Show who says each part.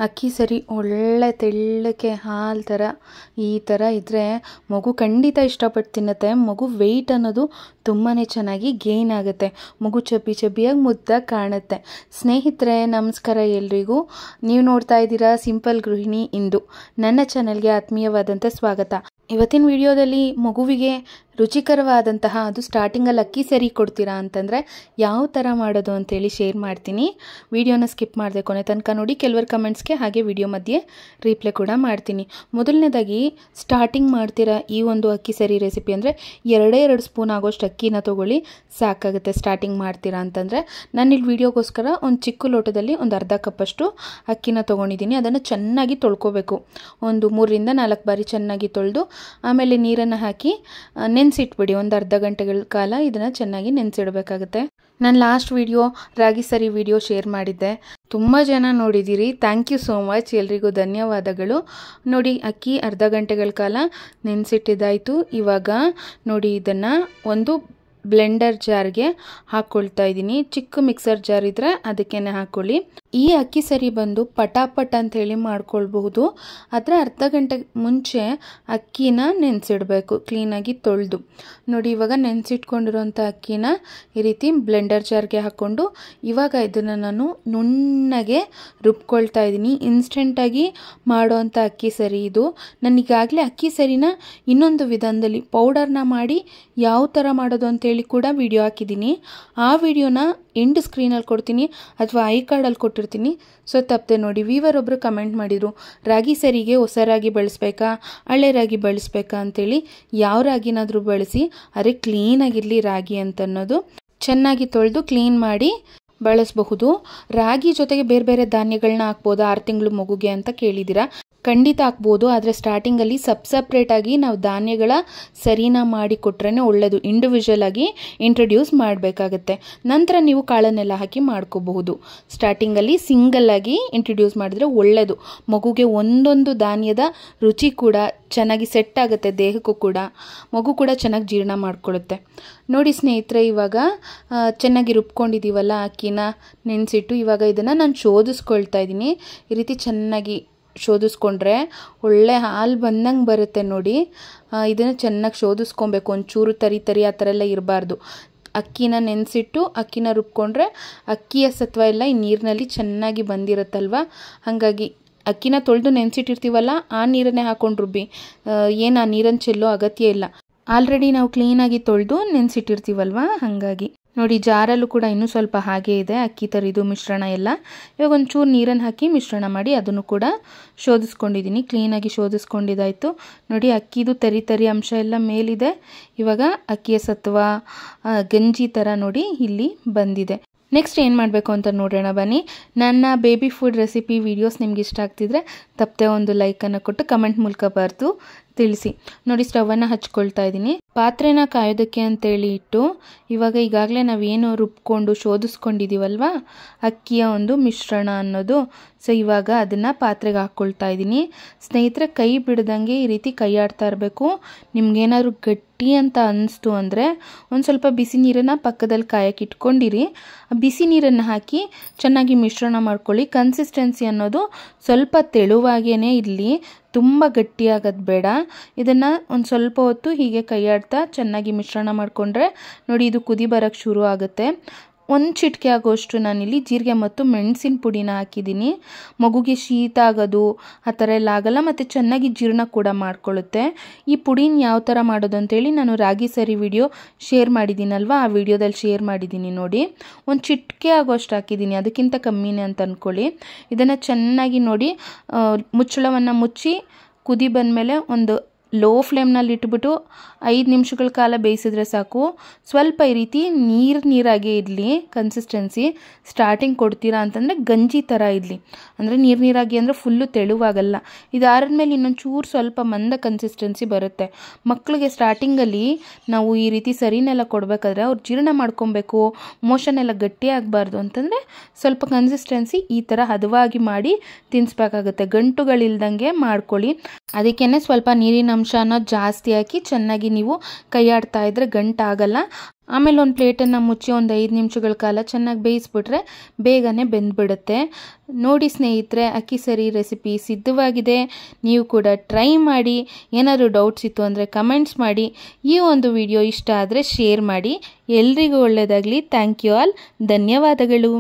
Speaker 1: ಅಕ್ಕಿ ಸರಿ ಒಳ್ಳೆ ತೆಳ್ಳಗೆ ಹಾಲು ಥರ ಈ ಥರ ಇದ್ದರೆ ಮಗು ಖಂಡಿತ ಇಷ್ಟಪಟ್ಟು ತಿನ್ನುತ್ತೆ. ಮಗು ವೆಯ್ಟ್ ಅನ್ನೋದು ತುಂಬಾ ಚೆನ್ನಾಗಿ ಗೇನ್ ಆಗುತ್ತೆ. ಮಗು ಚಬ್ಬಿ ಚಬ್ಬಿಯಾಗಿ ಮುದ್ದಾಗಿ ಕಾಣುತ್ತೆ. ಸ್ನೇಹಿತರೆ ನಮಸ್ಕಾರ ಎಲ್ರಿಗೂ. ನೀವು ನೋಡ್ತಾ ಇದ್ದೀರಾ ಸಿಂಪಲ್ ಗೃಹಿಣಿ ಇಂದು. ನನ್ನ ಚಾನೆಲ್ಗೆ ಆತ್ಮೀಯವಾದಂಥ ಸ್ವಾಗತ. ಇವತ್ತಿನ ವಿಡಿಯೋದಲ್ಲಿ ಮಗುವಿಗೆ ರುಚಿಕರವಾದಂತಹ ಅದು ಸ್ಟಾರ್ಟಿಂಗಲ್ಲಿ ಅಕ್ಕಿ ಸರಿ ಕೊಡ್ತೀರಾ ಅಂತಂದರೆ ಯಾವ ಥರ ಮಾಡೋದು ಅಂತೇಳಿ ಶೇರ್ ಮಾಡ್ತೀನಿ. ವಿಡಿಯೋನ ಸ್ಕಿಪ್ ಮಾಡದೆ ಕೊನೆ ತನಕ ನೋಡಿ. ಕೆಲವರು ಕಮೆಂಟ್ಸ್ಗೆ ಹಾಗೆ ವಿಡಿಯೋ ಮಧ್ಯೆ ರೀಪ್ಲೈ ಕೂಡ ಮಾಡ್ತೀನಿ. ಮೊದಲನೇದಾಗಿ ಸ್ಟಾರ್ಟಿಂಗ್ ಮಾಡ್ತೀರಾ ಈ ಒಂದು ಅಕ್ಕಿ ಸರಿ ರೆಸಿಪಿ ಅಂದರೆ 2 ಸ್ಪೂನ್ ಆಗೋಷ್ಟು ಅಕ್ಕಿನ ತೊಗೊಳ್ಳಿ, ಸಾಕಾಗುತ್ತೆ. ಸ್ಟಾರ್ಟಿಂಗ್ ಮಾಡ್ತೀರಾ ಅಂತಂದರೆ ನಾನಿಲ್ಲಿ ವಿಡಿಯೋಗೋಸ್ಕರ ಒಂದು ಚಿಕ್ಕ ಲೋಟದಲ್ಲಿ ಒಂದು ಅರ್ಧ ಕಪ್ಪಷ್ಟು ಅಕ್ಕಿನ ತೊಗೊಂಡಿದ್ದೀನಿ. ಅದನ್ನು ಚೆನ್ನಾಗಿ ತೊಳ್ಕೊಬೇಕು. ಒಂದು 3ರಿಂದ 4 ಬಾರಿ ಚೆನ್ನಾಗಿ ತೊಳೆದು ಆಮೇಲೆ ನೀರನ್ನು ಹಾಕಿ ನೆನೆಸಿಟ್ಬಿಡಿ. ಒಂದು ಅರ್ಧ ಗಂಟೆಗಳ ಕಾಲ ಇದನ್ನು ಚೆನ್ನಾಗಿ ನೆನೆಸಿಡಬೇಕಾಗುತ್ತೆ. ನಾನು ಲಾಸ್ಟ್ ವಿಡಿಯೋ ರಾಗಿ ಸರಿ ವಿಡಿಯೋ ಶೇರ್ ಮಾಡಿದ್ದೆ, ತುಂಬ ಜನ ನೋಡಿದ್ದೀರಿ. ಥ್ಯಾಂಕ್ ಯು ಸೋ ಮಚ್, ಎಲ್ರಿಗೂ ಧನ್ಯವಾದಗಳು. ನೋಡಿ ಅಕ್ಕಿ ಅರ್ಧ ಗಂಟೆಗಳ ಕಾಲ ನೆನೆಸಿಟ್ಟಿದ್ದಾಯಿತು. ಇವಾಗ ನೋಡಿ ಇದನ್ನು ಒಂದು ಬ್ಲೆಂಡರ್ ಜಾರ್ಗೆ ಹಾಕ್ಕೊಳ್ತಾ ಇದ್ದೀನಿ. ಚಿಕ್ಕ ಮಿಕ್ಸರ್ ಜಾರ್ ಇದ್ದರೆ ಅದಕ್ಕೇನೆ ಹಾಕ್ಕೊಳ್ಳಿ. ಈ ಅಕ್ಕಿ ಸರಿ ಬಂದು ಪಟಾಪಟ್ ಅಂತ ಹೇಳಿ ಮಾಡ್ಕೊಳ್ಬಹುದು. ಆದರೆ ಅರ್ಧ ಗಂಟೆ ಮುಂಚೆ ಅಕ್ಕಿನ ನೆನೆಸಿಡಬೇಕು, ಕ್ಲೀನಾಗಿ ತೊಳೆದು. ನೋಡಿ ಇವಾಗ ನೆನೆಸಿಟ್ಕೊಂಡಿರೋಂಥ ಅಕ್ಕಿನ ಈ ರೀತಿ ಬ್ಲೆಂಡರ್ ಜಾರ್ಗೆ ಹಾಕ್ಕೊಂಡು ಇವಾಗ ಇದನ್ನು ನಾನು ನುಣ್ಣಗೆ ರುಬ್ಕೊಳ್ತಾ ಇದ್ದೀನಿ. ಇನ್ಸ್ಟೆಂಟಾಗಿ ಮಾಡೋವಂಥ ಅಕ್ಕಿ ಸರಿ ಇದು. ನಾನು ಈಗಾಗಲೇ ಅಕ್ಕಿ ಸರಿನ ಇನ್ನೊಂದು ವಿಧಾನದಲ್ಲಿ ಪೌಡರ್ನ ಮಾಡಿ ಯಾವ ಥರ ಮಾಡೋದು ಅಂತೇಳಿ ಕೂಡ ವಿಡಿಯೋ ಹಾಕಿದ್ದೀನಿ. ಆ ವಿಡಿಯೋನ ಎಂಡ್ ಸ್ಕ್ರೀನಲ್ಲಿ ಕೊಡ್ತೀನಿ ಅಥವಾ ಐ ಕಾರ್ಡಲ್ಲಿ ಕೊಟ್ಟಿರ್ತೀನಿ, ಸೊ ತಪ್ಪದೆ ನೋಡಿ. ವೀವರ್ ಒಬ್ಬರು ಕಮೆಂಟ್ ಮಾಡಿದರು, ರಾಗಿ ಸರಿಗೆ ಹೊಸ ರಾಗಿ ಬಳಸಬೇಕಾ ಹಳೆ ರಾಗಿ ಬಳಸಬೇಕಾ ಅಂತೇಳಿ. ಯಾವ ರಾಗಿನಾದರೂ ಬಳಸಿ, ಆದರೆ ಕ್ಲೀನಾಗಿರಲಿ ರಾಗಿ ಅಂತನ್ನೋದು. ಚೆನ್ನಾಗಿ ತೊಳೆದು ಕ್ಲೀನ್ ಮಾಡಿ ಬಳಸಬಹುದು. ರಾಗಿ ಜೊತೆಗೆ ಬೇರೆ ಬೇರೆ ಧಾನ್ಯಗಳನ್ನ ಹಾಕ್ಬೋದು 6 ತಿಂಗಳು ಮಗುಗೆ ಅಂತ ಕೇಳಿದ್ದೀರಾ. ಖಂಡಿತ ಹಾಕ್ಬೋದು, ಆದರೆ ಸ್ಟಾರ್ಟಿಂಗಲ್ಲಿ ಸಪ್ರೇಟಾಗಿ ನಾವು ಧಾನ್ಯಗಳ ಸರಿನ ಮಾಡಿ ಕೊಟ್ರೇ ಒಳ್ಳೆಯದು. ಇಂಡಿವಿಜುವಲ್ ಆಗಿ ಇಂಟ್ರೊಡ್ಯೂಸ್ ಮಾಡಬೇಕಾಗತ್ತೆ. ನಂತರ ನೀವು ಕಾಳನ್ನೆಲ್ಲ ಹಾಕಿ ಮಾಡ್ಕೋಬಹುದು. ಸ್ಟಾರ್ಟಿಂಗಲ್ಲಿ ಸಿಂಗಲ್ ಆಗಿ ಇಂಟ್ರೊಡ್ಯೂಸ್ ಮಾಡಿದ್ರೆ ಒಳ್ಳೆಯದು. ಮಗುಗೆ ಒಂದೊಂದು ಧಾನ್ಯದ ರುಚಿ ಕೂಡ ಚೆನ್ನಾಗಿ ಸೆಟ್ ಆಗುತ್ತೆ, ದೇಹಕ್ಕೂ ಕೂಡ. ಮಗು ಕೂಡ ಚೆನ್ನಾಗಿ ಜೀರ್ಣ ಮಾಡ್ಕೊಳ್ಳುತ್ತೆ. ನೋಡಿ ಸ್ನೇಹಿತರೆ, ಇವಾಗ ಚೆನ್ನಾಗಿ ರುಬ್ಕೊಂಡಿದ್ದೀವಲ್ಲ ಅಕ್ಕಿನ ನೆನೆಸಿಟ್ಟು, ಇವಾಗ ಇದನ್ನು ನಾನು ಶೋಧಿಸ್ಕೊಳ್ತಾ ಇದ್ದೀನಿ. ಈ ರೀತಿ ಚೆನ್ನಾಗಿ ಶೋಧಿಸ್ಕೊಂಡ್ರೆ ಒಳ್ಳೆ ಹಾಲು ಬಂದಂಗೆ ಬರುತ್ತೆ ನೋಡಿ. ಇದನ್ನು ಚೆನ್ನಾಗಿ ಶೋಧಿಸ್ಕೊಬೇಕು. ಒಂಚೂರು ತರಿ ಆ ಥರ ಎಲ್ಲ ಇರಬಾರ್ದು. ಅಕ್ಕಿನ ನೆನೆಸಿಟ್ಟು ಅಕ್ಕಿನ ರುಬ್ಕೊಂಡ್ರೆ ಅಕ್ಕಿಯ ಸತ್ವ ಎಲ್ಲ ಈ ನೀರಿನಲ್ಲಿ ಚೆನ್ನಾಗಿ ಬಂದಿರುತ್ತಲ್ವ. ಹಾಗಾಗಿ ಅಕ್ಕಿನ ತೊಳೆದು ನೆನೆಸಿಟ್ಟಿರ್ತೀವಲ್ಲ ಆ ನೀರನ್ನೇ ಹಾಕೊಂಡು ರುಬ್ಬಿ. ಏನು ಆ ನೀರನ್ನು ಚೆಲ್ಲೋ ಅಗತ್ಯ ಇಲ್ಲ. ಆಲ್ರೆಡಿ ನಾವು ಕ್ಲೀನಾಗಿ ತೊಳೆದು ನೆನೆಸಿಟ್ಟಿರ್ತೀವಲ್ವ, ಹಾಗಾಗಿ ನೋಡಿ ಜಾರಲ್ಲೂ ಕೂಡ ಇನ್ನೂ ಸ್ವಲ್ಪ ಹಾಗೆ ಇದೆ ಅಕ್ಕಿ ತರಿದು ಮಿಶ್ರಣ ಎಲ್ಲ. ಇವಾಗ ಒಂಚೂರು ನೀರನ್ನು ಹಾಕಿ ಮಿಶ್ರಣ ಮಾಡಿ ಅದನ್ನು ಕೂಡ ಶೋಧಿಸ್ಕೊಂಡಿದ್ದೀನಿ. ಕ್ಲೀನಾಗಿ ಶೋಧಿಸ್ಕೊಂಡಿದ್ದಾಯಿತು. ನೋಡಿ ಅಕ್ಕಿದು ತರಿ ಅಂಶ ಎಲ್ಲ ಮೇಲಿದೆ. ಇವಾಗ ಅಕ್ಕಿಯ ಸತ್ವ ಗಂಜಿ ಥರ ನೋಡಿ ಇಲ್ಲಿ ಬಂದಿದೆ. ನೆಕ್ಸ್ಟ್ ಏನು ಮಾಡಬೇಕು ಅಂತ ನೋಡೋಣ ಬನ್ನಿ. ನನ್ನ ಬೇಬಿ ಫುಡ್ ರೆಸಿಪಿ ವಿಡಿಯೋಸ್ ನಿಮ್ಗೆ ಇಷ್ಟ ಆಗ್ತಿದ್ರೆ ತಪ್ಪದೆ ಒಂದು ಲೈಕನ್ನು ಕೊಟ್ಟು ಕಮೆಂಟ್ ಮೂಲಕ ಬರೆದು ತಿಳಿಸಿ. ನೋಡಿ ಸ್ಟವನ್ನು ಹಚ್ಕೊಳ್ತಾ ಇದ್ದೀನಿ. ಪಾತ್ರೆನ ಕಾಯೋದಕ್ಕೆ ಅಂತೇಳಿ ಇಟ್ಟು ಇವಾಗ ಈಗಾಗಲೇ ನಾವೇನು ರುಬ್ಕೊಂಡು ಶೋಧಿಸ್ಕೊಂಡಿದ್ದೀವಲ್ವ ಅಕ್ಕಿಯ ಒಂದು ಮಿಶ್ರಣ ಅನ್ನೋದು, ಸೊ ಇವಾಗ ಅದನ್ನು ಪಾತ್ರೆಗೆ ಹಾಕ್ಕೊಳ್ತಾ ಇದ್ದೀನಿ. ಸ್ನೇಹಿತರೆ ಕೈ ಬಿಡ್ದಂಗೆ ಈ ರೀತಿ ಕೈ ಆಡ್ತಾ ಇರಬೇಕು. ನಿಮ್ಗೇನಾದ್ರು ಗಟ್ಟಿ ಅಂತ ಅನಿಸ್ತು ಅಂದರೆ ಒಂದು ಸ್ವಲ್ಪ ಬಿಸಿ ನೀರನ್ನು ಪಕ್ಕದಲ್ಲಿ ಕಾಯಕ್ಕೆ ಇಟ್ಕೊಂಡಿರಿ. ಬಿಸಿ ನೀರನ್ನು ಹಾಕಿ ಚೆನ್ನಾಗಿ ಮಿಶ್ರಣ ಮಾಡ್ಕೊಳ್ಳಿ. ಕನ್ಸಿಸ್ಟೆನ್ಸಿ ಅನ್ನೋದು ಸ್ವಲ್ಪ ತೆಳುವಾಗೇ ಇರಲಿ, ತುಂಬ ಗಟ್ಟಿಯಾಗೋದು ಬೇಡ. ಇದನ್ನು ಒಂದು ಸ್ವಲ್ಪ ಹೊತ್ತು ಹೀಗೆ ಕೈಯಾಡ್ತಾ ಚೆನ್ನಾಗಿ ಮಿಶ್ರಣ ಮಾಡಿಕೊಂಡ್ರೆ ನೋಡಿ ಇದು ಕುದಿ ಬರೋಕ್ಕೆ ಶುರು ಆಗುತ್ತೆ. 1 ಚಿಟಿಕೆ ಆಗೋಷ್ಟು ನಾನಿಲ್ಲಿ ಜೀರಿಗೆ ಮತ್ತು ಮೆಣಸಿನ ಪುಡಿನ ಹಾಕಿದ್ದೀನಿ. ಮಗುಗೆ ಶೀತ ಆಗೋದು ಆ ಥರ ಎಲ್ಲ ಆಗಲ್ಲ ಮತ್ತು ಚೆನ್ನಾಗಿ ಜೀರ್ಣ ಕೂಡ ಮಾಡ್ಕೊಳ್ಳುತ್ತೆ. ಈ ಪುಡಿನ ಯಾವ ಥರ ಮಾಡೋದು ಅಂತೇಳಿ ನಾನು ರಾಗಿ ಸರಿ ವಿಡಿಯೋ ಶೇರ್ ಮಾಡಿದ್ದೀನಲ್ವ, ಆ ವಿಡಿಯೋದಲ್ಲಿ ಶೇರ್ ಮಾಡಿದ್ದೀನಿ ನೋಡಿ. 1 ಚಿಟಿಕೆ ಆಗೋಷ್ಟು ಹಾಕಿದ್ದೀನಿ, ಅದಕ್ಕಿಂತ ಕಮ್ಮಿನೇ ಅಂತ ಅಂದ್ಕೊಳ್ಳಿ. ಇದನ್ನು ಚೆನ್ನಾಗಿ ನೋಡಿ ಮುಚ್ಚಳವನ್ನು ಮುಚ್ಚಿ ಕುದಿ ಬಂದಮೇಲೆ ಒಂದು ಲೋ ಫ್ಲೇಮ್ನಲ್ಲಿ ಇಟ್ಬಿಟ್ಟು 5 ನಿಮಿಷಗಳ ಕಾಲ ಬೇಯಿಸಿದ್ರೆ ಸಾಕು. ಸ್ವಲ್ಪ ಈ ರೀತಿ ನೀರಾಗೇ ಇರಲಿ ಕನ್ಸಿಸ್ಟೆನ್ಸಿ. ಸ್ಟಾರ್ಟಿಂಗ್ ಕೊಡ್ತೀರಾ ಅಂತಂದರೆ ಗಂಜಿ ಥರ ಇರಲಿ, ಅಂದರೆ ನೀರಾಗಿ ಅಂದರೆ ಫುಲ್ಲು ತೆಳುವಾಗಲ್ಲ. ಇದಾದ್ಮೇಲೆ ಇನ್ನೊಂದು ಚೂರು ಸ್ವಲ್ಪ ಮಂದ ಕನ್ಸಿಸ್ಟೆನ್ಸಿ ಬರುತ್ತೆ. ಮಕ್ಕಳಿಗೆ ಸ್ಟಾರ್ಟಿಂಗಲ್ಲಿ ನಾವು ಈ ರೀತಿ ಸರಿನೆಲ್ಲ ಕೊಡಬೇಕಾದ್ರೆ ಅವ್ರು ಜೀರ್ಣ ಮಾಡ್ಕೊಬೇಕು, ಮೋಷನ್ ಎಲ್ಲ ಗಟ್ಟಿ ಆಗಬಾರ್ದು ಅಂತಂದರೆ ಸ್ವಲ್ಪ ಕನ್ಸಿಸ್ಟೆನ್ಸಿ ಈ ಥರ ಹದವಾಗಿ ಮಾಡಿ ತಿನ್ನಿಸ್ಬೇಕಾಗುತ್ತೆ. ಗಂಟುಗಳಿಲ್ದಂಗೆ ಮಾಡ್ಕೊಳ್ಳಿ. ಅದಕ್ಕೇ ಸ್ವಲ್ಪ ನೀರಿನ ಅಂಶ ಅನ್ನೋದು ಜಾಸ್ತಿ ಹಾಕಿ ಚೆನ್ನಾಗಿ ನೀವು ಕೈ ಆಡ್ತಾ ಇದ್ರೆ ಗಂಟಾಗಲ್ಲ. ಆಮೇಲೆ ಒಂದು ಪ್ಲೇಟನ್ನು ಮುಚ್ಚಿ ಒಂದು 5 ನಿಮಿಷಗಳ ಕಾಲ ಚೆನ್ನಾಗಿ ಬೇಯಿಸ್ಬಿಟ್ರೆ ಬೇಗನೆ ಬೆಂದ್ಬಿಡುತ್ತೆ. ನೋಡಿ ಸ್ನೇಹಿತರೆ, ಅಕ್ಕಿ ಸರಿ ರೆಸಿಪಿ ಸಿದ್ಧವಾಗಿದೆ. ನೀವು ಕೂಡ ಟ್ರೈ ಮಾಡಿ. ಏನಾದರೂ ಡೌಟ್ಸ್ ಇತ್ತು ಅಂದರೆ ಕಮೆಂಟ್ಸ್ ಮಾಡಿ. ಈ ಒಂದು ವಿಡಿಯೋ ಇಷ್ಟ ಆದರೆ ಶೇರ್ ಮಾಡಿ. ಎಲ್ರಿಗೂ ಒಳ್ಳೆಯದಾಗಲಿ. Thank you all. ಧನ್ಯವಾದಗಳು.